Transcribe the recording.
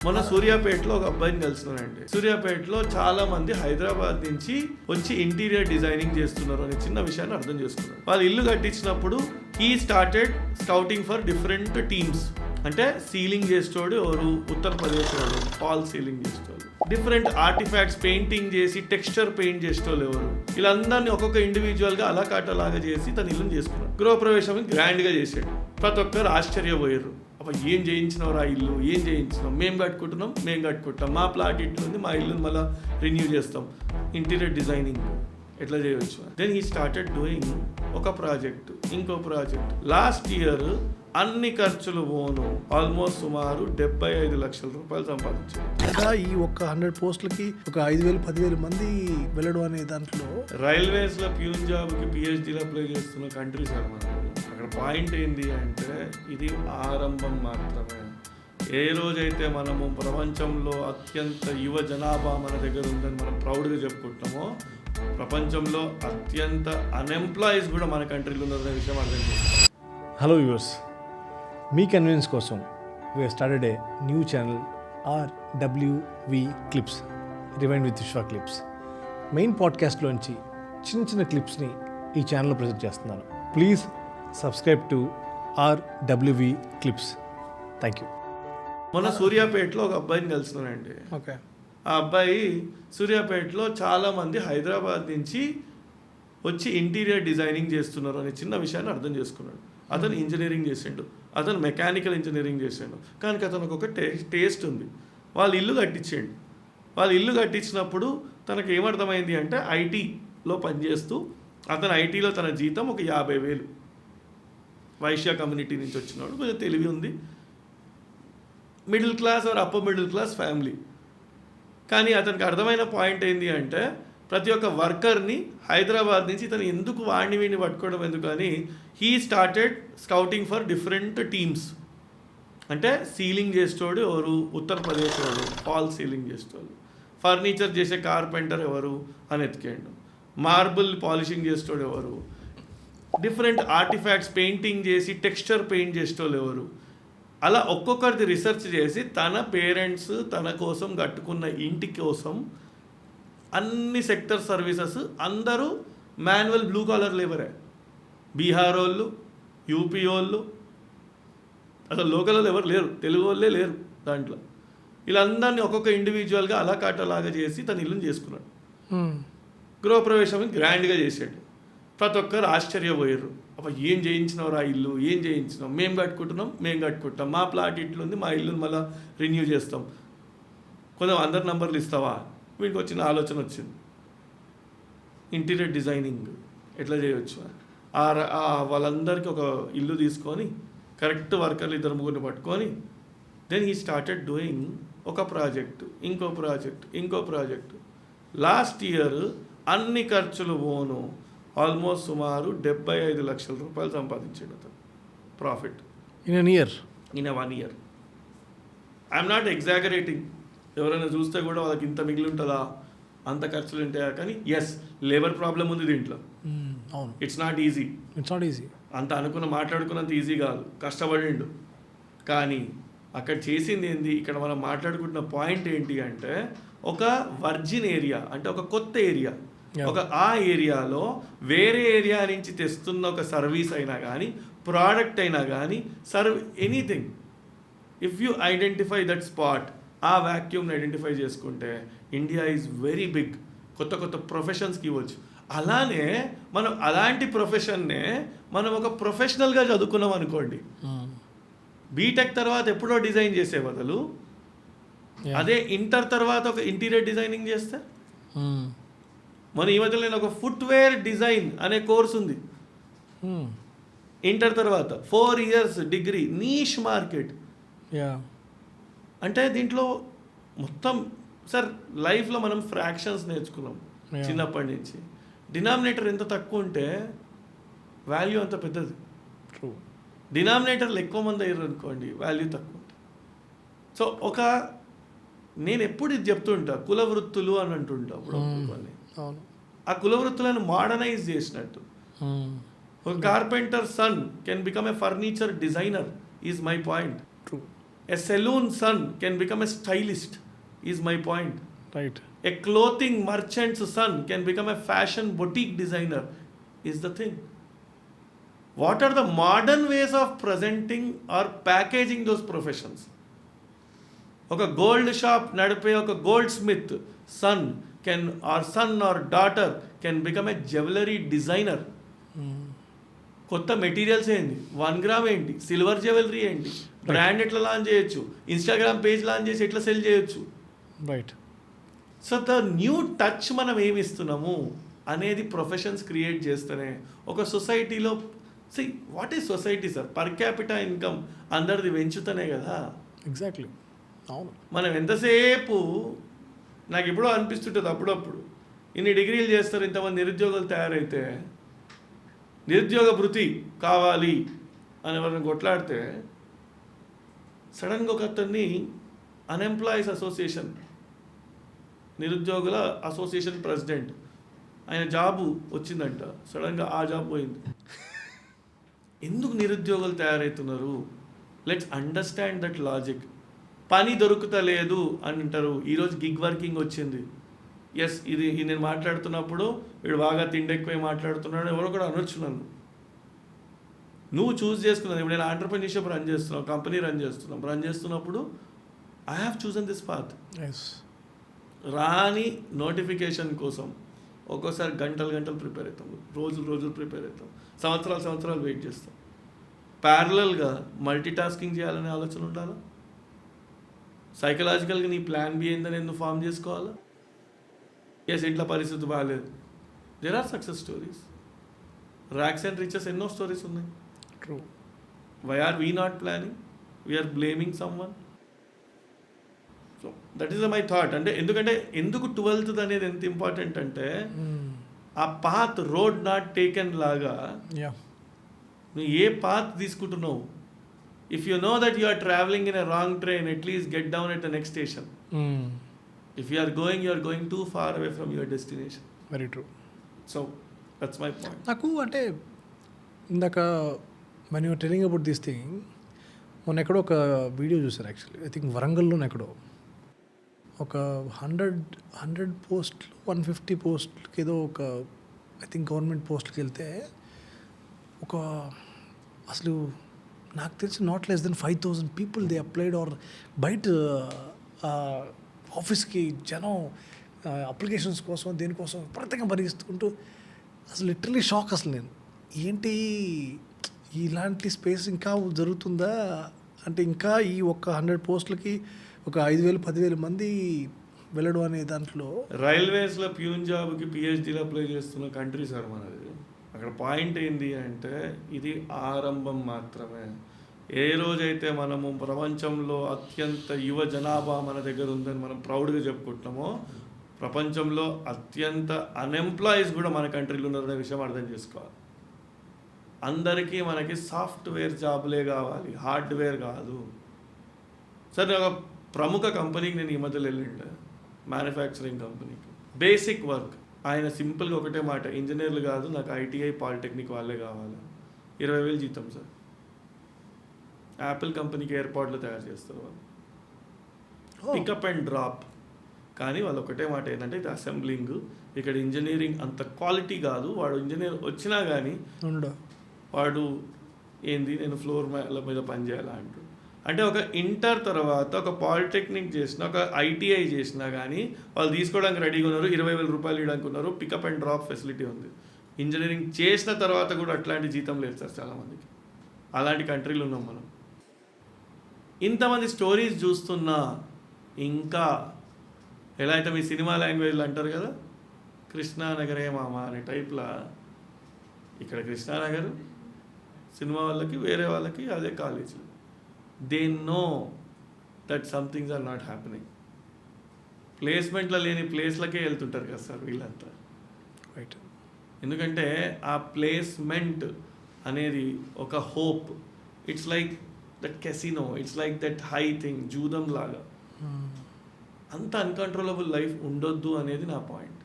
మొన్న సూర్యాపేటలో ఒక అబ్బాయిని కలిసినానండి. సూర్యాపేటలో చాలా మంది హైదరాబాద్ నుంచి వచ్చి ఇంటీరియర్ డిజైనింగ్ చేస్తున్నారు అనే చిన్న విషయాన్ని అర్థం చేసుకున్నారు. వాళ్ళు ఇల్లు కట్టించినప్పుడు he started scouting for different teams. అంటే సీలింగ్ చేసేవాడు ఎవరు, ఉత్తరప్రదేశ్ వాడు ఫాల్ సీలింగ్ చేసేవాళ్ళు, డిఫరెంట్ ఆర్టిఫాక్ట్స్ పెయింటింగ్ చేసి టెక్స్చర్ పెయింట్ చేసేవాళ్ళు ఎవరు, వీళ్ళందరినీ ఒక్కొక్క ఇండివిజువల్ గా అలాగా చేసి తన ఇల్లుని చేసుకున్నాడు. గృహప్రవేశం గ్రాండ్ గా చేసాడు. ప్రతి ఒక్కరు ఆశ్చర్యపోయారు. అప్పుడు ఏం చేయించినావు రా ఇల్లు, ఏం చేయించినాం, మేము కట్టుకుంటాం, మా ప్లాట్ ఇట్లు ఉంది, మా ఇల్లుని మళ్ళీ రెన్యూ చేస్తాం, ఇంటీరియర్ డిజైనింగ్ ఎట్లా చేయవచ్చు. దెన్ హీ స్టార్టెడ్ డూయింగ్ ఒక ప్రాజెక్ట్, ఇంకో ప్రాజెక్ట్. లాస్ట్ ఇయర్ అన్ని ఖర్చులు పోను ఆల్మోస్ట్ సుమారు 75 లక్షల రూపాయలు సంపాదించారు. ఇంకా ఈ ఒక్క 100 పోస్టులకి ఒక 5,000-10,000 మంది వెళ్ళడం అనే దాంట్లో రైల్వేస్ లో ప్యూన్ జాబ్ కి పిహెచ్డీలో అప్లై చేస్తున్న కంట్రీ సార్ మనం. అక్కడ పాయింట్ ఏంటి అంటే ఇది ఆరంభం మాత్రమే. ఏ రోజైతే మనము ప్రపంచంలో అత్యంత యువ జనాభా మన దగ్గర ఉందని మనం ప్రౌడ్గా చెప్పుకుంటున్నామో, ప్రపంచంలో అత్యంత అన్ఎంప్లాయీస్ కూడా మన కంట్రీలో ఉన్నారనే విషయం అర్థం చేస్తాం. హలో వ్యూవర్స్, మీ కన్వీనియన్స్ కోసం we started a new channel RWV clips, rewind with విశ్వ క్లిప్స్. మెయిన్ పాడ్కాస్ట్లోంచి చిన్న క్లిప్స్ని ఈ ఛానల్లో ప్రజెంట్ చేస్తున్నాను. Please subscribe to RWV clips. Thank you. మొన్న సూర్యాపేటలో ఒక అబ్బాయిని కలిసినానండి. ఓకే, ఆ అబ్బాయి సూర్యాపేటలో చాలా మంది హైదరాబాద్ నుంచి వచ్చి ఇంటీరియర్ డిజైనింగ్ చేస్తున్నారు అనే చిన్న విషయాన్ని అర్థం చేసుకున్నాడు. అతను ఇంజనీరింగ్ చేసిండు, అతను మెకానికల్ ఇంజనీరింగ్ చేసిండు, కానీ అతనికి ఒక టేస్ట్ ఉంది. వాళ్ళు ఇల్లు కట్టించండు. వాళ్ళు ఇల్లు కట్టించినప్పుడు తనకు ఏమర్థమైంది అంటే ఐటీలో పనిచేస్తూ అతను ఐటీలో తన జీతం ఒక 50,000. వైశ్య కమ్యూనిటీ నుంచి వచ్చినాడు, కొంచెం తెలివి ఉంది, middle class or upper middle class family. కానీ అతనికి అర్థమైన పాయింట్ ఏంటి అంటే ప్రతి ఒక్క వర్కర్ని హైదరాబాద్ నుంచి ఇతను ఎందుకు వీడిని పట్టుకోవడం ఎందుకు అని he started scouting for different teams. అంటే సీలింగ్ చేసేవాడు ఎవరు, ఉత్తరప్రదేశ్ వాడు ఫాల్ సీలింగ్ చేసేవాళ్ళు, ఫర్నిచర్ చేసే కార్పెంటర్ ఎవరు అని ఎతికాడు, మార్బుల్ పాలిషింగ్ చేసేవాడు ఎవరు, డిఫరెంట్ ఆర్టిఫాక్ట్స్ పెయింటింగ్ చేసి టెక్స్చర్ పెయింట్ చేసేవాళ్ళు ఎవరు. అలా ఒక్కొక్కరిది రీసెర్చ్ చేసి తన పేరెంట్స్ తన కోసం కట్టుకున్న ఇంటి కోసం అన్ని సెక్టర్ సర్వీసెస్ అందరూ మాన్యువల్ బ్లూ కాలర్ లేబరే. బీహార్ వాళ్ళు, యూపీ వాళ్ళు, అసలు లోకల్ వాళ్ళు ఎవరు లేరు, తెలుగు వాళ్ళే లేరు దాంట్లో. వీళ్ళందరినీ ఒక్కొక్క ఇండివిజువల్గా అలాగా చేసి తన ఇల్లుని చేసుకున్నాడు. గృహప్రవేశం గ్రాండ్గా చేసాడు. ప్రతి ఒక్కరు ఆశ్చర్యపోయారు. అప్పుడు ఏం చేయించినావు రా ఇల్లు, ఏం చేయించినాం, మేము కట్టుకుంటాం, మా ప్లాట్ ఇట్లు ఉంది, మా ఇల్లుని మళ్ళీ రెన్యూ చేస్తాం, కొంచెం అందరి నంబర్లు ఇస్తావా. వీడికి వచ్చిన ఆలోచన వచ్చింది, ఇంటీరియర్ డిజైనింగ్ ఎట్లా చేయవచ్చు. వాళ్ళందరికీ ఒక ఇల్లు తీసుకొని కరెక్ట్ వర్కర్లు 2-3 పట్టుకొని దెన్ హీ స్టార్టెడ్ డూయింగ్ ఒక ప్రాజెక్టు, ఇంకో ప్రాజెక్టు. లాస్ట్ ఇయర్ అన్ని ఖర్చులు పోను ఆల్మోస్ట్ సుమారు 75 లక్షల రూపాయలు సంపాదించాడు అతను profit in an year. 1 year. I'm not exaggerating. ఎవరైనా చూస్తే కూడా వాళ్ళకి ఇంత మిగిలి ఉంటుందా, అంత ఖర్చులు ఉంటాయా, కానీ ఎస్ లేబర్ ప్రాబ్లం ఉంది దీంట్లో. అవును, ఇట్స్ నాట్ ఈజీ. అంత మాట్లాడుకున్నంత ఈజీ కాదు, కష్టపడిండు. కానీ అక్కడ చేసింది ఏంది, ఇక్కడ మనం మాట్లాడుకుంటున్న పాయింట్ ఏంటి అంటే ఒక వర్జిన్ ఏరియా, అంటే ఒక కొత్త ఏరియా, ఆ ఏరియాలో వేరే ఏరియా నుంచి తెస్తున్న ఒక సర్వీస్ అయినా కానీ ప్రోడక్ట్ అయినా కానీ anything, if you identify that spot, ఆ వ్యాక్యూమ్ని ఐడెంటిఫై చేసుకుంటే ఇండియా ఈజ్ వెరీ బిగ్. కొత్త ప్రొఫెషన్స్కి ఇవ్వచ్చు. అలానే మనం అలాంటి ప్రొఫెషన్నే మనం ఒక ప్రొఫెషనల్గా చదువుకున్నాం అనుకోండి, బీటెక్ తర్వాత ఎప్పుడో డిజైన్ చేసే బదులు అదే ఇంటర్ తర్వాత ఒక ఇంటీరియర్ డిజైనింగ్ చేస్తే. మన ఈ మధ్యలో నేను ఒక ఫుట్వేర్ డిజైన్ అనే కోర్స్ ఉంది ఇంటర్ తర్వాత 4 years డిగ్రీ, నీష్ మార్కెట్. అంటే దీంట్లో మొత్తం సార్ లైఫ్లో మనం ఫ్రాక్షన్స్ నేర్చుకున్నాం చిన్నప్పటి నుంచి. డినామినేటర్ ఎంత తక్కువ ఉంటే వాల్యూ అంత పెద్దది. డినామినేటర్లు ఎక్కువ మంది అయ్యారు అనుకోండి, వాల్యూ తక్కువ ఉంటుంది. సో నేను ఎప్పుడు ఇది చెప్తుంటా, కుల వృత్తులు అని అంటుంటా అప్పుడు. ఆ కుల వృత్తులను మోడర్నైజ్ చేసినట్టు ఒక carpenter son can become a furniture designer is my point. A saloon son can become a stylist is my point. Right. A clothing merchant's son can become a fashion boutique designer is the thing. What are the modern ways of presenting or packaging those professions? ఒక gold shop నడిపే ఒక goldsmith son can or son or daughter can become a jewellery designer. కొత్త materials ఏంటి, 1 gram ఏంటి, silver jewellery ఏంటి, brand ఎట్లా launch చేయొచ్చు, Instagram page launch చేసి ఎట్లా సెల్ చేయొచ్చు. Right. So the new touch మనం ఏమి ఇస్తున్నాము అనేది ప్రొఫెషన్స్ క్రియేట్ చేస్తేనే ఒక సొసైటీలో what is society sir, per capital income అందరిది పెంచుతనే కదా. ఎగ్జాక్ట్లీ. అవును. మనం ఎంతసేపు నాకు ఎప్పుడో అనిపిస్తుంటుంది అప్పుడప్పుడు, ఇన్ని డిగ్రీలు చేస్తారు ఇంతమంది నిరుద్యోగులు తయారైతే నిరుద్యోగ భృతి కావాలి అని ఎవరిని కొట్లాడితే సడన్గా ఒక అతన్ని అన్ఎంప్లాయీస్ అసోసియేషన్, నిరుద్యోగుల అసోసియేషన్ ప్రెసిడెంట్, ఆయన జాబు వచ్చిందంట, సడన్గా ఆ జాబ్ పోయింది. ఎందుకు నిరుద్యోగులు తయారవుతున్నారు? Let's understand that logic. పని దొరుకుతలేదు అని అంటారు, ఈరోజు గిగ్ వర్కింగ్ వచ్చింది. ఎస్, ఇది నేను మాట్లాడుతున్నప్పుడు వీడు బాగా తిండి ఎక్కువ మాట్లాడుతున్నాడు ఎవరో కూడా అనొచ్చు నన్ను. నువ్వు చూస్ చేసుకున్నావు. ఇప్పుడు నేను ఆంటర్ప్రెన్యూర్షిప్ రన్ చేస్తున్నావు, కంపెనీ రన్ చేస్తున్నప్పుడు I have chosen this path. రాని నోటిఫికేషన్ కోసం ఒక్కోసారి గంటలు ప్రిపేర్ అవుతాం, రోజులు ప్రిపేర్ అవుతాం, సంవత్సరాలు వెయిట్ చేస్తాం. ప్యారలల్గా మల్టీ టాస్కింగ్ చేయాలనే ఆలోచన ఉండాలా? సైకలాజికల్గా నీ ప్లాన్ బి ఏందని ఎందుకు ఫామ్ చేసుకోవాలా? ఎస్, ఇంట్లో పరిస్థితి బాగాలేదు, there are success stories, rags and riches ఎన్నో స్టోరీస్ ఉన్నాయి. True. Why are we not planning? We are blaming someone. So that is my thought. అంటే ఎందుకు 12th అనేది ఎంత ఇంపార్టెంట్ అంటే ఆ పాత్ రోడ్ నాట్ టేకెన్ లాగా నువ్వు ఏ పాత్ తీసుకుంటున్నావు. If you know that you are travelling in a wrong train, at least get down at the next station. If you are going too far away from your destination. Very true. So that's my point. నాకు అంటే ఇందాక when you were telling about this thing, మొన్న ఎక్కడో ఒక video చూసారు actually, I think వరంగల్లోనే ఎక్కడో ఒక 100 పోస్టులు 150 పోస్టులకి ఏదో ఒక ఐ థింక్ గవర్నమెంట్ పోస్టులకి వెళ్తే ఒక అసలు నాకు తెలిసి not less than 5,000 people they applied. Or బయట ఆఫీస్కి జనం అప్లికేషన్స్ కోసం దేనికోసం విపరీతంగా పరిగిస్తుంటూ అసలు లిటరలీ షాక్. అసలు నేను ఏంటి ఇలాంటి స్పేస్ ఇంకా జరుగుతుందా అంటే, ఇంకా ఈ ఒక 100 పోస్టులకి ఒక 5,000-10,000 మంది వెళ్ళడం అనే దాంట్లో. రైల్వేస్లో ప్యూన్ జాబ్కి పిహెచ్డీలో అప్లై చేస్తున్న కంట్రీ సార్ మనది. అక్కడ పాయింట్ ఏంటి అంటే ఇది ఆరంభం మాత్రమే. ఏ రోజైతే మనము ప్రపంచంలో అత్యంత యువ జనాభా మన దగ్గర ఉందని మనం ప్రౌడ్గా చెప్పుకుంటున్నామో, ప్రపంచంలో అత్యంత అన్ఎంప్లాయీస్ కూడా మన కంట్రీలో ఉన్నారనే విషయం అర్థం చేసుకోవాలి. అందరికీ మనకి సాఫ్ట్వేర్ జాబులే కావాలి, హార్డ్వేర్ కాదు. సరే, ఒక ప్రముఖ కంపెనీకి నేను ఈ మధ్యలో వెళ్ళిండే, మ్యానుఫ్యాక్చరింగ్ కంపెనీకి. బేసిక్ వర్క్ ఆయన సింపుల్గా ఒకటే మాట, ఇంజనీర్లు కాదు నాకు ఐటీఐ పాలిటెక్నిక్ వాళ్ళే కావాలి. 20,000 జీతం సార్. యాపిల్ కంపెనీకి ఎయిర్పోర్ట్లో తయారు చేస్తారు వాళ్ళు, పికప్ అండ్ డ్రాప్. కానీ వాళ్ళు ఒకటే మాట ఏంటంటే ఇది అసెంబ్లింగ్, ఇక్కడ ఇంజనీరింగ్ అంత క్వాలిటీ కాదు. వాడు ఇంజనీర్ వచ్చినా కానీ వాడు ఏంది నేను ఫ్లోర్ మీద పని చేయాలా అంటాడు. అంటే ఒక ఇంటర్ తర్వాత ఒక పాలిటెక్నిక్ చేసిన, ఒక ఐటీఐ చేసినా కానీ వాళ్ళు తీసుకోవడానికి రెడీగా ఉన్నారు, 20,000 రూపాయలు ఇవ్వడానికి ఉన్నారు, పికప్ అండ్ డ్రాప్ ఫెసిలిటీ ఉంది. ఇంజనీరింగ్ చేసిన తర్వాత కూడా అట్లాంటి జీతం లేదు సార్ చాలామందికి. అలాంటి కంట్రీలు ఉన్నాం మనం. ఇంతమంది స్టోరీస్ చూస్తున్నా ఇంకా ఎలా అయితే మీ సినిమా లాంగ్వేజ్లో అంటారు కదా, కృష్ణానగరే మామ అనే టైప్లా ఇక్కడ కృష్ణానగర్ సినిమా వాళ్ళకి వేరే వాళ్ళకి అదే కాలేజీలు. They know that somethings are not happening. ప్లేస్మెంట్లో లేని ప్లేస్లకే వెళ్తుంటారు కదా సార్ వీళ్ళంతా. రైట్. ఎందుకంటే ఆ ప్లేస్మెంట్ అనేది ఒక hope. It's like that casino, it's like that high thing, జూదం లాగా. అంత అన్కంట్రోలబుల్ లైఫ్ ఉండొద్దు అనేది నా పాయింట్.